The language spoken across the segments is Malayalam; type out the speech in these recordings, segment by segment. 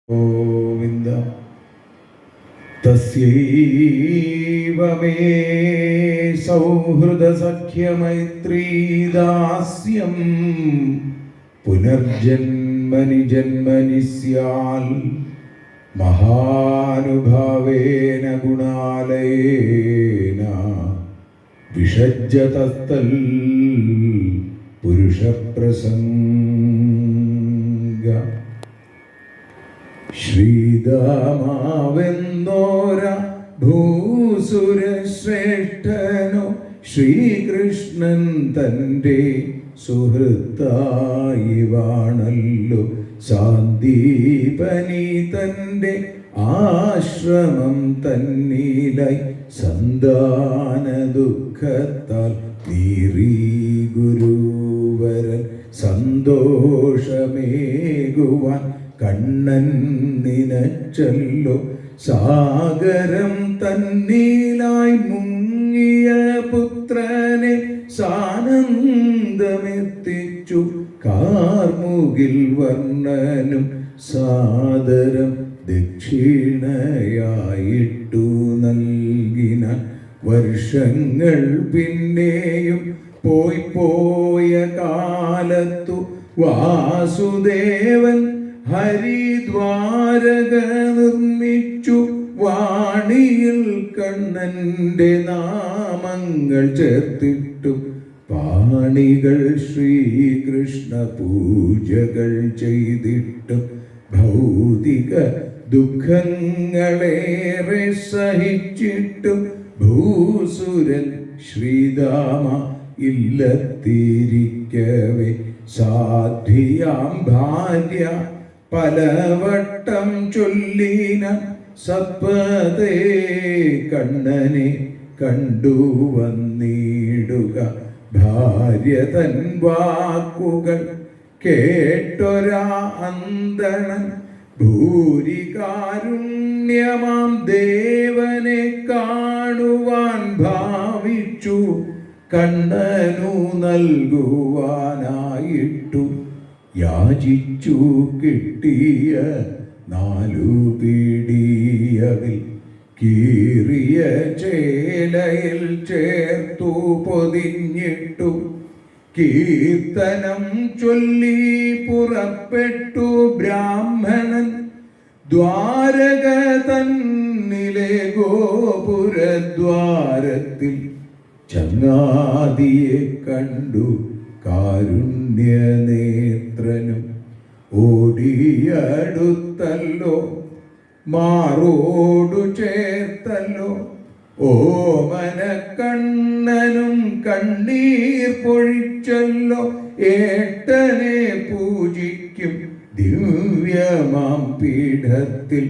ഗോവിന്ദ തസ്യൈവ മേ സൗഹൃദസഖ്യമൈത്രീദാസ്യം പുനർജന്മനി ജന്മനി സ്യാൽ മഹാനുഭാവേന ഗുണാലയേന വിഷജ്ജതസ്തൽ പുരുഷപ്രസംഗ. ശ്രീദാമാവെന്നോര ഭൂസുരശ്രേഷ്ഠനോ ശ്രീകൃഷ്ണൻ തൻ്റെ സുഹൃത്തായി വാണല്ലോ സാന്ദീപനി തൻ്റെ ആശ്രമം തന്നിലായി സന്താന ദുഃഖത്താൽ നീറി ഗുരുവരൻ സന്തോഷമേകുവാൻ കണ്ണൻ നിനച്ചല്ലോ സാഗരം തന്നിലായി മുങ്ങിയ പുത്രനെ സാനന്ദമെത്തിച്ചു കാർമുകിൽ വർണ്ണനും സാദരം ദക്ഷിണയായിട്ടു നൽകിന. വർഷങ്ങൾ പിന്നെയും പോയ കാലത്തു വാസുദേവൻ ഹരിദ്വാരക നിർമ്മിച്ചു വാണിയിൽ കണ്ണന്റെ നാമങ്ങൾ ചേർത്തിട്ടു പാണികൾ ശ്രീകൃഷ്ണ പൂജകൾ ചെയ്തിട്ടും ഭൗതിക ദുഃഖങ്ങളേറെ സഹിച്ചിട്ടും ഭൂസുരൻ ശ്രീദാമ ഇല്ലത്തിരിക്കവേ സാധ്വിയാം ഭാര്യ പലവട്ടം ചൊല്ലിന സത്പതേ കണ്ണനെ കണ്ടു വന്നിടുക. ഭാര്യ തൻ വാക്കുകൾ കേട്ടൊരാ അന്തണൻ ഭൂരികാരുണ്യമാം ദേവനെ കാണുവാൻ ഭാവിച്ചു കണ്ണനു നൽകുവാനായിട്ടു യാചിച്ചു കിട്ടിയ 4 പിടിയവിൽ കീറിയ ചേലയിൽ ചേർത്തു പൊതിഞ്ഞിട്ടു കീർത്തനം ചൊല്ലി പുറപ്പെട്ടു ബ്രാഹ്മണൻ ദ്വാരക തന്നിലെ ഗോപുരദ്വാരത്തിൽ ചങ്ങാതിയെ കണ്ടു കാരുണ്യനേത്രനും ഓടിയടുത്തല്ലോ മാറോടു ചേർത്തല്ലോ ഓമന കണ്ണനും കണ്ണീർ പൊഴിച്ചല്ലോ ഏട്ടനെ പൂജിക്കും ദിവ്യമാം പീഠത്തിൽ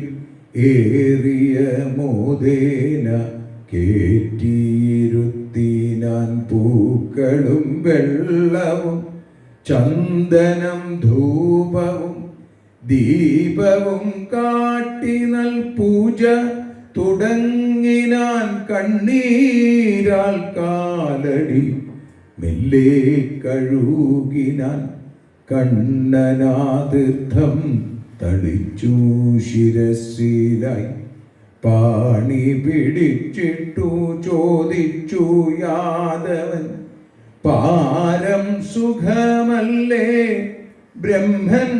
ഏറിയ മോദേന കേറ്റിയിരുത്തിനാൻ പൂക്കളും വെള്ളവും ചന്ദനം ധൂപവും ദീപവും കാട്ടിനൽ പൂജ തുടങ്ങിനാൻ കണ്ണീരാൽ കാലടി മെല്ലെ കഴുകിനാൻ കണ്ണനാതീർത്ഥം തളിച്ചു ശിരസിലായി പാണി പിടിച്ചിട്ടു ചോദിച്ചു യാദവൻ പാരം സുഖമല്ലേ ബ്രഹ്മൻ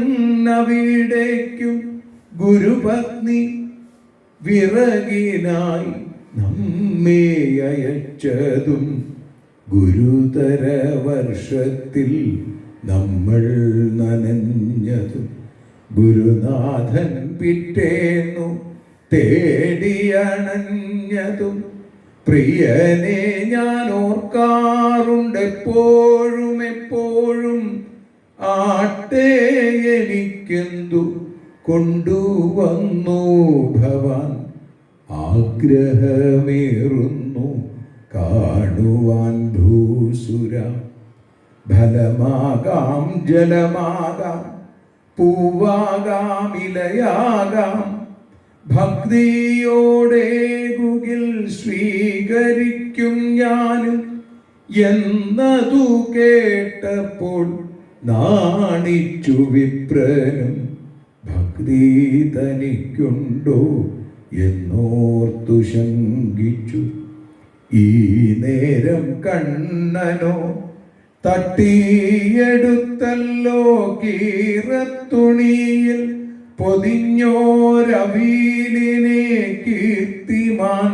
അവിടേക്കും ഗുരുപത്നി വിറകിനായി നമ്മെ അയച്ചതും ഗുരുതര വർഷത്തിൽ നമ്മൾ നനഞ്ഞതും ഗുരുനാഥൻ പിറ്റേന്നു തേടിയണഞ്ഞതും പ്രിയനെ ഞാൻ ഓർക്കാറുണ്ട് എപ്പോഴും ആട്ടെ എനിക്കെന്തു കൊണ്ടുവന്നു ഭവാൻ ആഗ്രഹമേറുന്നു കാണുവാൻ ഭൂസുര. ഫലമാകാം ജലമാകാം പൂവാകാം ഇലയാകാം ഭക്തിയോടെ ഗുകിൽ സ്വീകരിക്കും ഞാനും എന്നതു കേട്ടപ്പോൾ നാണിച്ചു വിപ്രനും ഭക്തി തനിക്കുണ്ടോ എന്നോർത്തു ശങ്കിച്ചു. ഈ നേരം കണ്ണനോ തട്ടിയെടുത്തല്ലോ കീറത്തുണിയിൽ പൊതിഞ്ഞോരവീലിനെ കീർത്തിമാൻ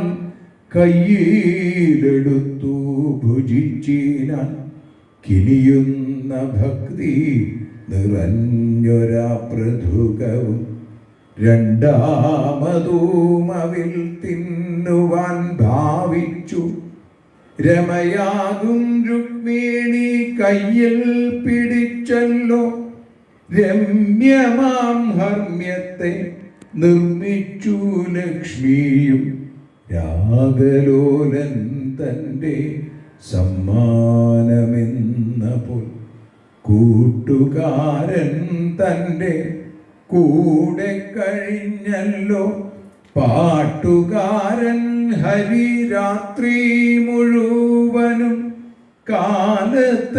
കയ്യിലെടുത്തു ഭുജിച്ചിനാൻ. കിനിയുന്ന ഭക്തി നിറഞ്ഞൊരാ പൃഥുകവും രണ്ടാമതും അവിൽ തിന്നുവാൻ ഭാവിച്ചു. രമയാകും രുക്മിണി കയ്യിൽ പിടിച്ചല്ലോ രമ്യമാം ഹർമ്മ്യത്തെ നിർമ്മിച്ചു ലക്ഷ്മിയും. രാഗലോലൻ തൻ്റെ സമ്മാനമെന്ന പോൽ കൂട്ടുകാരൻ തൻ്റെ കൂടെ കഴിഞ്ഞല്ലോ. പാട്ടുകാരൻ ഹരി രാത്രി മുഴുവനും കാലത്തെണീറ്റു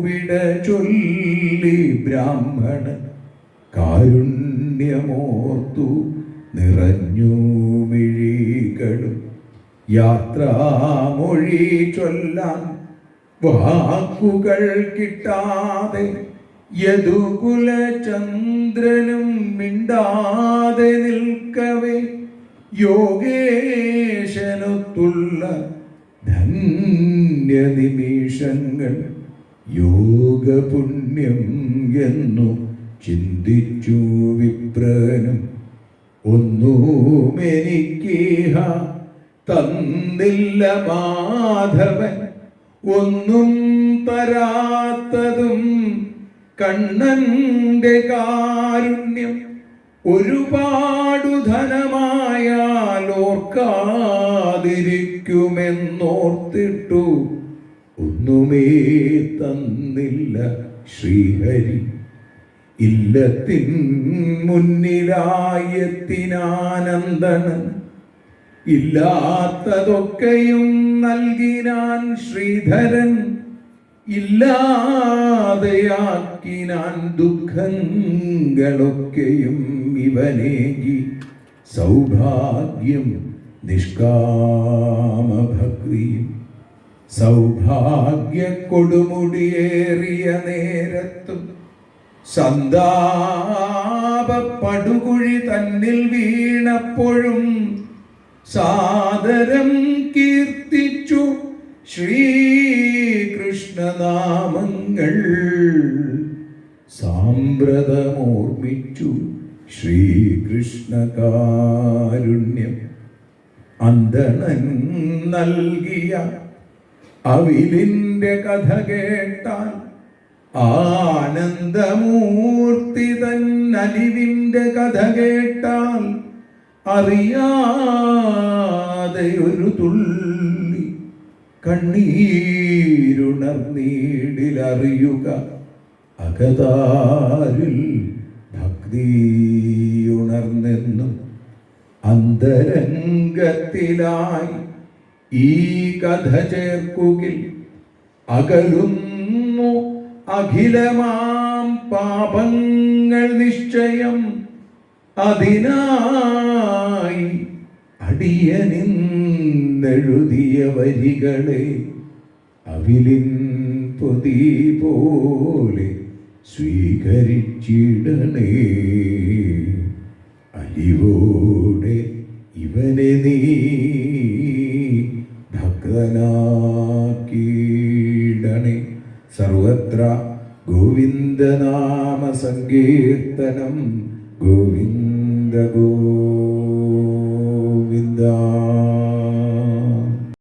വിട ചൊല്ലി ബ്രാഹ്മണൻ. കാരുണ്യമോർത്തു നിറഞ്ഞു മിഴികളും യാത്രാമൊഴി ചൊല്ലാൻ വാക്കുകൾ കിട്ടാതെ യദുകുലചന്ദ്രനും മിണ്ടാതെ നിൽക്കവേ യോഗേശനൊത്തുള്ള ധന്യനിമിഷങ്ങൾ യോഗപുണ്യം എന്നു ചിന്തിച്ചു വിപ്രനും. ഒന്നുമെനിക്കേഹ തന്നില്ല മാധവൻ, ഒന്നും തരാത്തതും കണ്ണന്റെ കാരുണ്യം. ഒരുപാടു ധനമായാൽ ഓർക്കാതിരിക്കുമെന്നോർത്തിട്ടു ഒന്നുമേ തന്നില്ല ശ്രീഹരി. ഇല്ലത്തിൻ മുന്നിലായെത്തിനാനന്ദനൻ, ഇല്ലാത്തതൊക്കെയും നൽകിനാൻ ശ്രീധരൻ. ഇല്ലാതെയാക്കിനാൻ ദുഃഖങ്ങളൊക്കെയും ഇവനേകി. സൗഭാഗ്യം നിഷ്കാമഭക്തിയും സൗഭാഗ്യ കൊടുമുടിയേറിയ നേരത്തും സന്താപ പടുകുഴി തന്നിൽ വീണപ്പോഴും സാദരം കീർത്തിച്ചു ശ്രീകൃഷ്ണനാമങ്ങൾ. സാമ്പ്രതമോർമ്മിച്ചു ശ്രീകൃഷ്ണകാരുണ്യം. അന്തണൻ നൽകിയ അവിലിൻ്റെ കഥ കേട്ടാൽ ആനന്ദമൂർത്തി തന്നലിവിൻ്റെ കഥ കേട്ടാൽ അറിയാതെ ഒരു തുള്ളി കണ്ണീരുണർന്നീടിലറിയുക. അകതാരിൽ ഭക്തിയുണർന്നെന്നും അന്തരംഗത്തിലായി ഈ കഥ ചേർക്കുകിൽ അകലുന്നു അഖിലമാം പാപങ്ങൾ നിശ്ചയം. അതിനായി അടിയനിന്നെഴുതിയ വരികളെ അവിലിൻ പൊതി പോലെ സ്വീകരിച്ചിടണേ. അലിവോടെ ഇവനെ നീ ഭക്തനാക്കിയിടണേ. സർവത്ര ഗോവിന്ദനാമ സങ്കീർത്തനം. ഗോവിന്ദ ഗോവിന്ദ.